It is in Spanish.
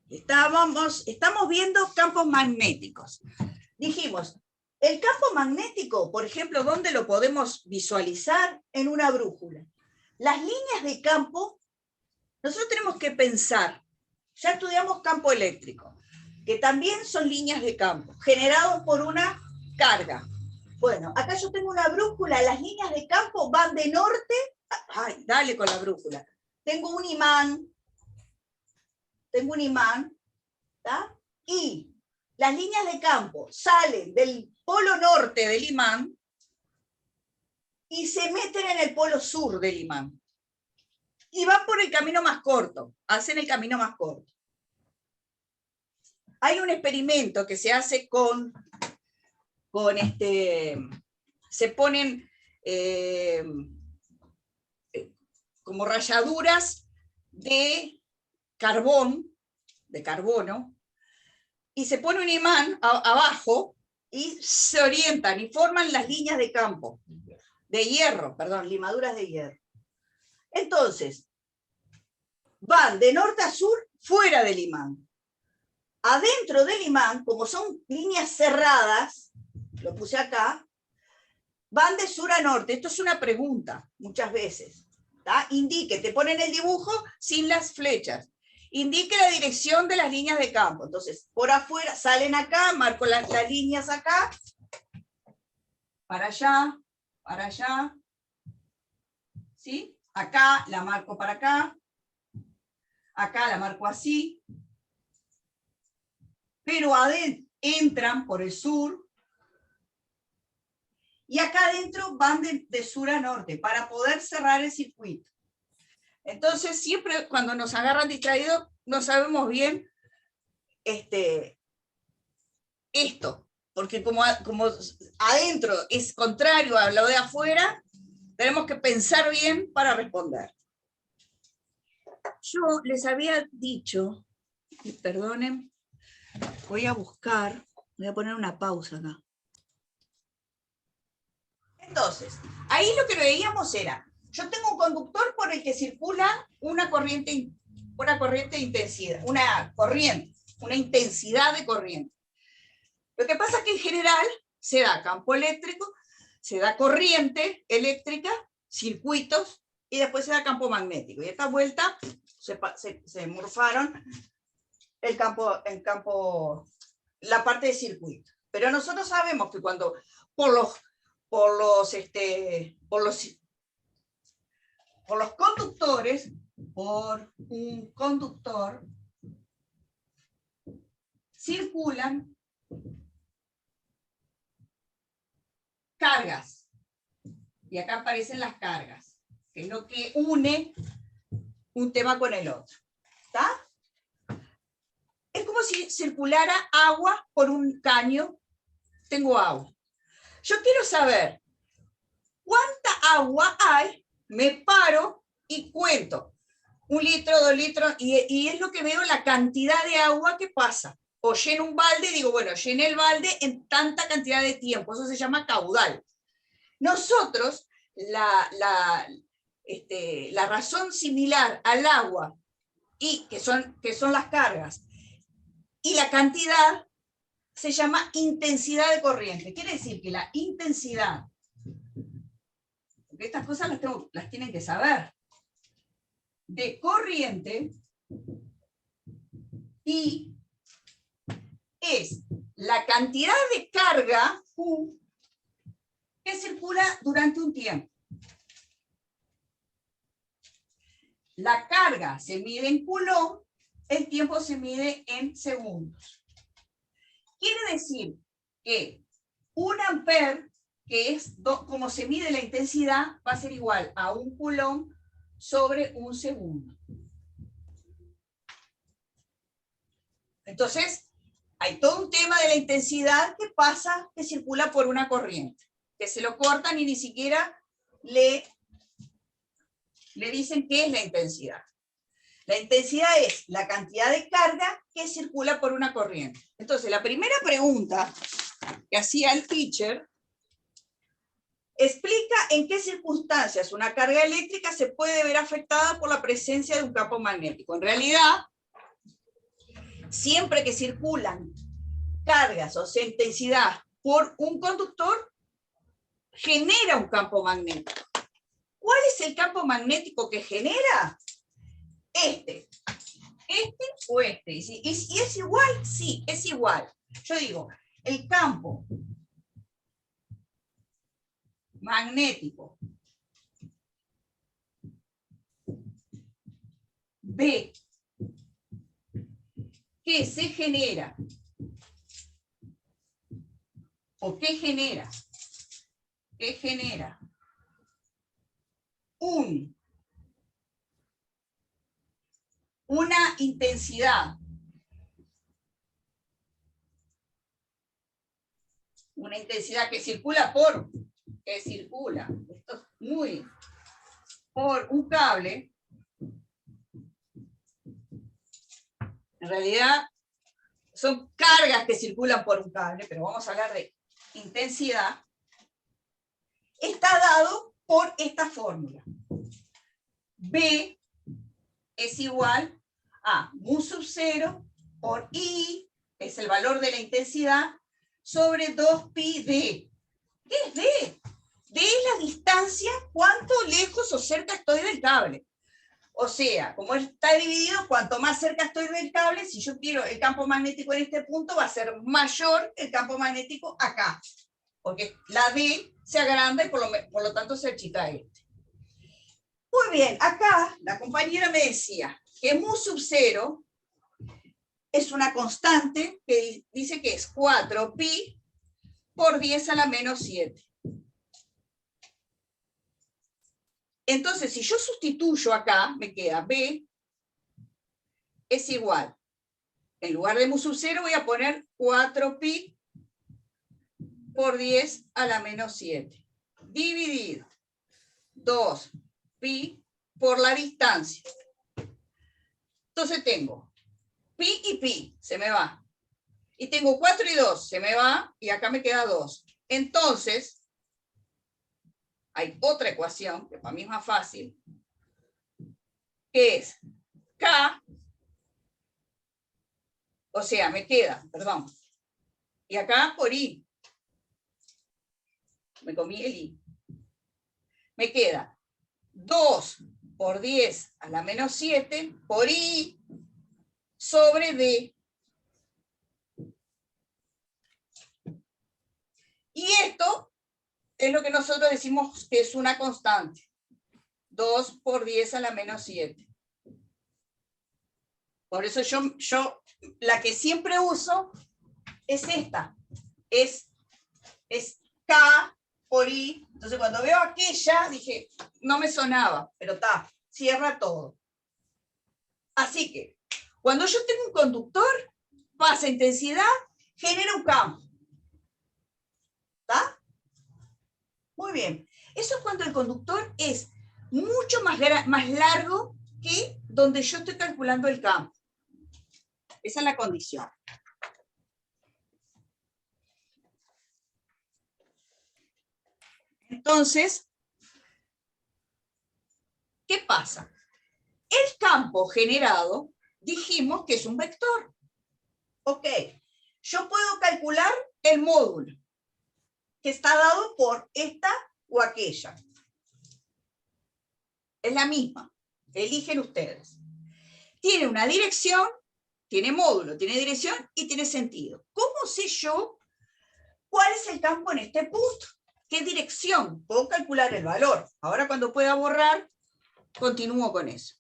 Estamos viendo campos magnéticos. Dijimos, el campo magnético, por ejemplo, ¿dónde lo podemos visualizar? En una brújula. Las líneas de campo, nosotros tenemos que pensar, ya estudiamos campo eléctrico, que también son líneas de campo, generados por una carga. Bueno, acá yo tengo una brújula, las líneas de campo van de norte, ay, dale con la brújula. Tengo un imán, ¿tá? Y las líneas de campo salen del polo norte del imán y se meten en el polo sur del imán. Y van por el camino más corto, hacen el camino más corto. Hay un experimento que se hace se ponen como rayaduras de carbono, y se pone un imán abajo y se orientan y forman las líneas de campo, de hierro, perdón, limaduras de hierro. Entonces, van de norte a sur fuera del imán. Adentro del imán, como son líneas cerradas, lo puse acá, van de sur a norte. Esto es una pregunta, muchas veces. ¿Tá? Indique, te ponen el dibujo sin las flechas. Indique la dirección de las líneas de campo. Entonces, por afuera, salen acá, marco las líneas acá, para allá, ¿sí? Acá la marco para acá la marco así, pero adentro entran por el sur, y acá adentro van de sur a norte, para poder cerrar el circuito. Entonces, siempre cuando nos agarran distraídos, no sabemos bien esto, porque como adentro es contrario a lo de afuera, tenemos que pensar bien para responder. Yo les había dicho, perdonen, voy a buscar, voy a poner una pausa acá. Entonces, ahí lo que veíamos era, yo tengo un conductor por el que circula una corriente de intensidad, una intensidad de corriente. Lo que pasa es que en general se da campo eléctrico, se da corriente eléctrica, circuitos, y después se da campo magnético. Y esta vuelta se morfaron la parte de circuito. Pero nosotros sabemos que cuando por los conductores, por un conductor, circulan cargas. Y acá aparecen las cargas, que es lo que une un tema con el otro. ¿Está? Es como si circulara agua por un caño. Tengo agua. Yo quiero saber cuánta agua hay, me paro y cuento. 1 litro, 2 litros, y es lo que veo, la cantidad de agua que pasa. O lleno un balde y digo, bueno, llené el balde en tanta cantidad de tiempo. Eso se llama caudal. Nosotros, la razón similar al agua, y que son las cargas, y la cantidad, se llama intensidad de corriente. Quiere decir que la intensidad, porque estas cosas las tienen que saber, de corriente, y es la cantidad de carga Q que circula durante un tiempo. La carga se mide en coulomb, el tiempo se mide en segundos. Quiere decir que 1 ampere, que es como se mide la intensidad, va a ser igual a 1 coulomb sobre 1 segundo. Entonces, hay todo un tema de la intensidad que circula por una corriente, que se lo cortan y ni siquiera le dicen qué es la intensidad. La intensidad es la cantidad de carga que circula por una corriente. Entonces, la primera pregunta que hacía el teacher explica en qué circunstancias una carga eléctrica se puede ver afectada por la presencia de un campo magnético. En realidad, Siempre que circulan cargas, o sea, intensidad por un conductor, genera un campo magnético. ¿Cuál es el campo magnético que genera? Este o este. ¿Y es igual? Sí, es igual. Yo digo, el campo magnético B que se genera, o que genera una intensidad, que circula esto es muy, por un cable. En realidad son cargas que circulan por un cable, pero vamos a hablar de intensidad. Está dado por esta fórmula. B es igual a mu sub 0 por I, es el valor de la intensidad, sobre 2pi d. ¿Qué es D? D es la distancia, cuánto lejos o cerca estoy del cable. O sea, como está dividido, cuanto más cerca estoy del cable, si yo quiero el campo magnético en este punto, va a ser mayor el campo magnético acá. Porque la D se agranda y por lo tanto se achica este. Muy bien, acá la compañera me decía que mu sub 0 es una constante que dice que es 4pi por 10 a la menos 7. Entonces, si yo sustituyo acá, me queda B es igual. En lugar de mu sub 0 voy a poner 4pi por 10 a la menos 7. Dividido 2pi por la distancia. Entonces tengo pi y pi, se me va. Y tengo 4 y 2, se me va, y acá me queda 2. Entonces, hay otra ecuación, que para mí es más fácil, que es K, o sea, me queda, perdón, y acá por I, me comí el I, me queda 2 por 10 a la menos 7 por I sobre D. Y esto es lo que nosotros decimos que es una constante. 2 por 10 a la menos 7. Por eso yo la que siempre uso es esta. Es K por I. Entonces cuando veo aquella, dije, no me sonaba, pero está, cierra todo. Así que, cuando yo tengo un conductor, pasa intensidad, genera un campo. ¿Está? Muy bien. Eso es cuando el conductor es mucho más largo que donde yo estoy calculando el campo. Esa es la condición. Entonces, ¿qué pasa? El campo generado, dijimos que es un vector. Ok, yo puedo calcular el módulo, que está dado por esta o aquella. Es la misma, eligen ustedes. Tiene una dirección, tiene módulo, tiene dirección y tiene sentido. ¿Cómo sé yo cuál es el campo en este punto? ¿Qué dirección? Puedo calcular el valor. Ahora cuando pueda borrar, continúo con eso.